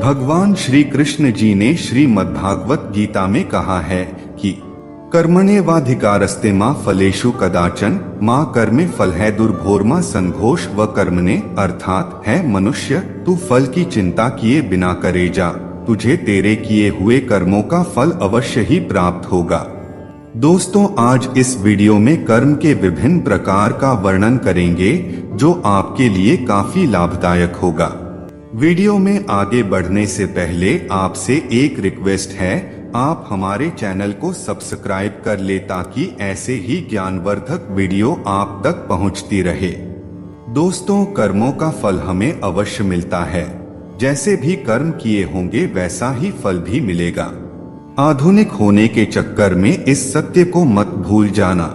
भगवान श्री कृष्ण जी ने श्रीमद्भागवत गीता में कहा है कि कर्मण्येवाधिकारस्ते मा फलेषु कदाचन मा कर्मे फलहे दुर्भोर्मा संघोष व कर्मणे, अर्थात है मनुष्य तू फल की चिंता किए बिना करे जा, तुझे तेरे किए हुए कर्मों का फल अवश्य ही प्राप्त होगा। दोस्तों, आज इस वीडियो में कर्म के विभिन्न प्रकार का वर्णन करेंगे जो आपके लिए काफी लाभदायक होगा। वीडियो में आगे बढ़ने से पहले आपसे एक रिक्वेस्ट है, आप हमारे चैनल को सब्सक्राइब कर ले ताकि ऐसे ही ज्ञानवर्धक वीडियो आप तक पहुंचती रहे। दोस्तों, कर्मों का फल हमें अवश्य मिलता है। जैसे भी कर्म किए होंगे वैसा ही फल भी मिलेगा। आधुनिक होने के चक्कर में इस सत्य को मत भूल जाना।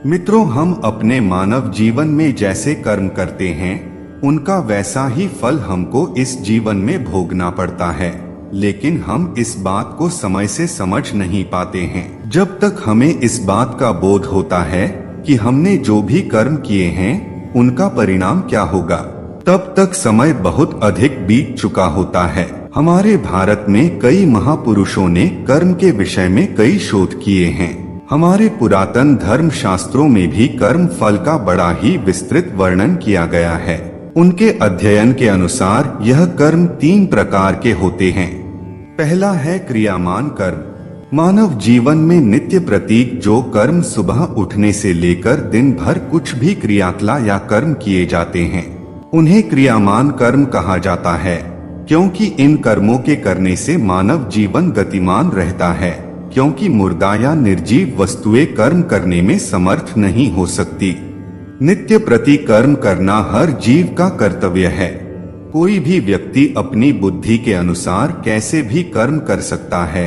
मित्रों, हम अपने मानव जीवन में जैसे कर्म करते हैं उनका वैसा ही फल हमको इस जीवन में भोगना पड़ता है, लेकिन हम इस बात को समय से समझ नहीं पाते हैं। जब तक हमें इस बात का बोध होता है कि हमने जो भी कर्म किए हैं उनका परिणाम क्या होगा, तब तक समय बहुत अधिक बीत चुका होता है। हमारे भारत में कई महापुरुषों ने कर्म के विषय में कई शोध किए हैं। हमारे पुरातन धर्म शास्त्रों में भी कर्म फल का बड़ा ही विस्तृत वर्णन किया गया है। उनके अध्ययन के अनुसार यह कर्म 3 प्रकार के होते हैं। पहला है क्रियामान कर्म। मानव जीवन में नित्य प्रतीक जो कर्म सुबह उठने से लेकर दिन भर कुछ भी क्रियाकला या कर्म किए जाते हैं उन्हें क्रियामान कर्म कहा जाता है, क्योंकि इन कर्मों के करने से मानव जीवन गतिमान रहता है, क्योंकि मुर्दा या निर्जीव वस्तुएं कर्म करने में समर्थ नहीं हो सकती। नित्य प्रति कर्म करना हर जीव का कर्तव्य है। कोई भी व्यक्ति अपनी बुद्धि के अनुसार कैसे भी कर्म कर सकता है,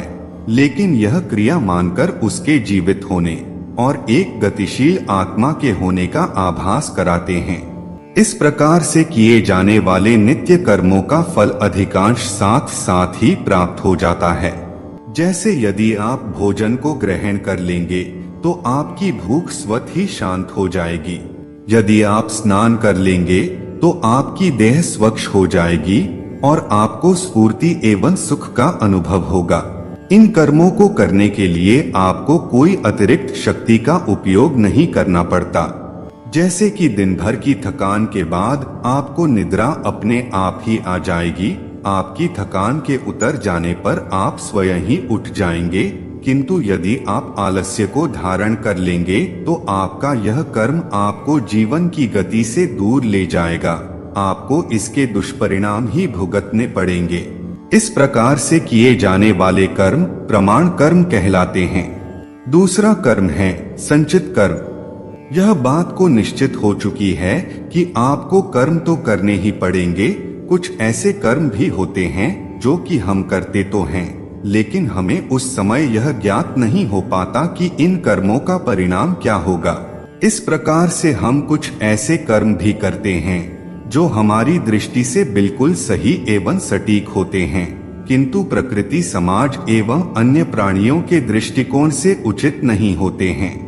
लेकिन यह क्रिया मानकर उसके जीवित होने और एक गतिशील आत्मा के होने का आभास कराते हैं। इस प्रकार से किए जाने वाले नित्य कर्मों का फल अधिकांश साथ साथ ही प्राप्त हो जाता है। जैसे यदि आप भोजन को ग्रहण कर लेंगे तो आपकी भूख स्वतः ही शांत हो जाएगी। यदि आप स्नान कर लेंगे तो आपकी देह स्वच्छ हो जाएगी और आपको स्फूर्ति एवं सुख का अनुभव होगा। इन कर्मों को करने के लिए आपको कोई अतिरिक्त शक्ति का उपयोग नहीं करना पड़ता। जैसे कि दिन भर की थकान के बाद आपको निद्रा अपने आप ही आ जाएगी। आपकी थकान के उतर जाने पर आप स्वयं ही उठ जाएंगे, किंतु यदि आप आलस्य को धारण कर लेंगे तो आपका यह कर्म आपको जीवन की गति से दूर ले जाएगा। आपको इसके दुष्परिणाम ही भुगतने पड़ेंगे। इस प्रकार से किए जाने वाले कर्म प्रमाण कर्म कहलाते हैं। दूसरा कर्म है संचित कर्म। यह बात को निश्चित हो चुकी है कि आपको कर्म तो करने ही पड़ेंगे। कुछ ऐसे कर्म भी होते हैं जो कि हम करते तो हैं, लेकिन हमें उस समय यह ज्ञात नहीं हो पाता कि इन कर्मों का परिणाम क्या होगा। इस प्रकार से हम कुछ ऐसे कर्म भी करते हैं जो हमारी दृष्टि से बिल्कुल सही एवं सटीक होते हैं, किंतु प्रकृति, समाज एवं अन्य प्राणियों के दृष्टिकोण से उचित नहीं होते हैं।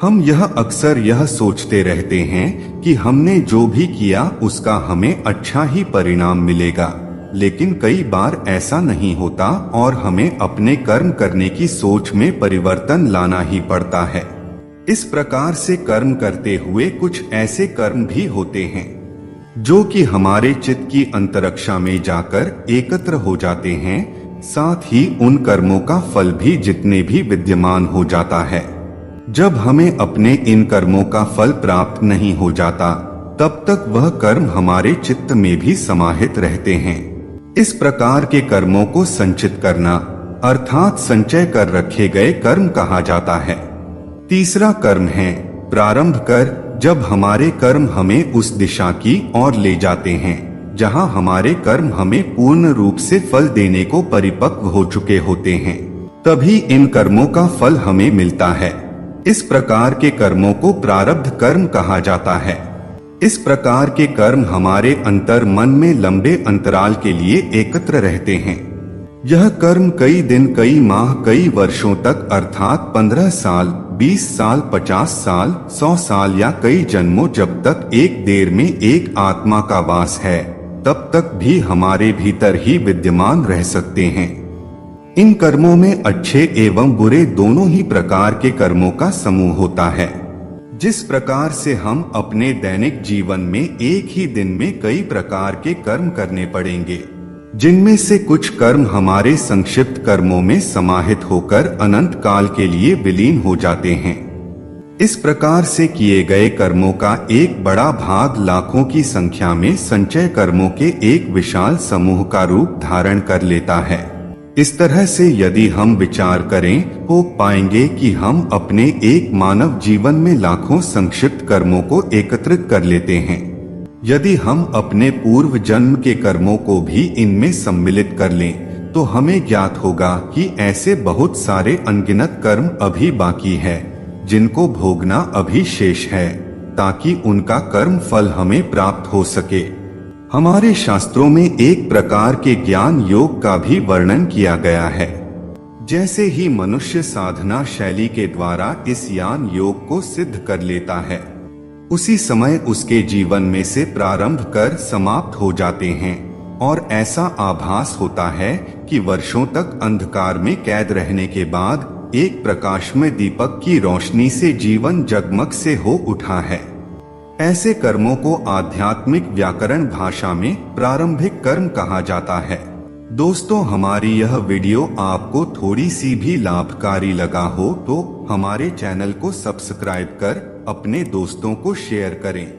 हम यह अक्सर यह सोचते रहते हैं कि हमने जो भी किया उसका हमें अच्छा ही परिणाम मिलेगा, लेकिन कई बार ऐसा नहीं होता और हमें अपने कर्म करने की सोच में परिवर्तन लाना ही पड़ता है। इस प्रकार से कर्म करते हुए कुछ ऐसे कर्म भी होते हैं जो कि हमारे चित्त की अंतरक्षा में जाकर एकत्र हो जाते हैं। साथ ही उन कर्मों का फल भी जितने भी विद्यमान हो जाता है। जब हमें अपने इन कर्मों का फल प्राप्त नहीं हो जाता तब तक वह कर्म हमारे चित्त में भी समाहित रहते हैं। इस प्रकार के कर्मों को संचित करना अर्थात संचय कर रखे गए कर्म कहा जाता है। तीसरा कर्म है प्रारंभ कर। जब हमारे कर्म हमें उस दिशा की ओर ले जाते हैं जहां हमारे कर्म हमें पूर्ण रूप से फल देने को परिपक्व हो चुके होते हैं, तभी इन कर्मों का फल हमें मिलता है। इस प्रकार के कर्मों को प्रारब्ध कर्म कहा जाता है। इस प्रकार के कर्म हमारे अंतर मन में लंबे अंतराल के लिए एकत्र रहते हैं। यह कर्म कई दिन, कई माह, कई वर्षों तक अर्थात 15 साल, 20 साल, 50 साल, 100 साल या कई जन्मों, जब तक एक देर में एक आत्मा का वास है, तब तक भी हमारे भीतर ही विद्यमान रह सकते हैं। इन कर्मों में अच्छे एवं बुरे दोनों ही प्रकार के कर्मों का समूह होता है। जिस प्रकार से हम अपने दैनिक जीवन में एक ही दिन में कई प्रकार के कर्म करने पड़ेंगे, जिनमें से कुछ कर्म हमारे संक्षिप्त कर्मों में समाहित होकर अनंत काल के लिए विलीन हो जाते हैं। इस प्रकार से किए गए कर्मों का एक बड़ा भाग लाखों की संख्या में संचय कर्मों के एक विशाल समूह का रूप धारण कर लेता है। इस तरह से यदि हम विचार करें तो पाएंगे कि हम अपने एक मानव जीवन में लाखों संक्षिप्त कर्मों को एकत्रित कर लेते हैं। यदि हम अपने पूर्व जन्म के कर्मों को भी इनमें सम्मिलित कर लें तो हमें ज्ञात होगा कि ऐसे बहुत सारे अनगिनत कर्म अभी बाकी है जिनको भोगना अभी शेष है, ताकि उनका कर्म फल हमें प्राप्त हो सके। हमारे शास्त्रों में एक प्रकार के ज्ञान योग का भी वर्णन किया गया है। जैसे ही मनुष्य साधना शैली के द्वारा इस ज्ञान योग को सिद्ध कर लेता है, उसी समय उसके जीवन में से प्रारंभ कर समाप्त हो जाते हैं और ऐसा आभास होता है कि वर्षों तक अंधकार में कैद रहने के बाद एक प्रकाशमय दीपक की रोशनी से जीवन जगमग से हो उठा है। ऐसे कर्मों को आध्यात्मिक व्याकरण भाषा में प्रारंभिक कर्म कहा जाता है। दोस्तों, हमारी यह वीडियो आपको थोड़ी सी भी लाभकारी लगा हो तो हमारे चैनल को सब्सक्राइब कर अपने दोस्तों को शेयर करें।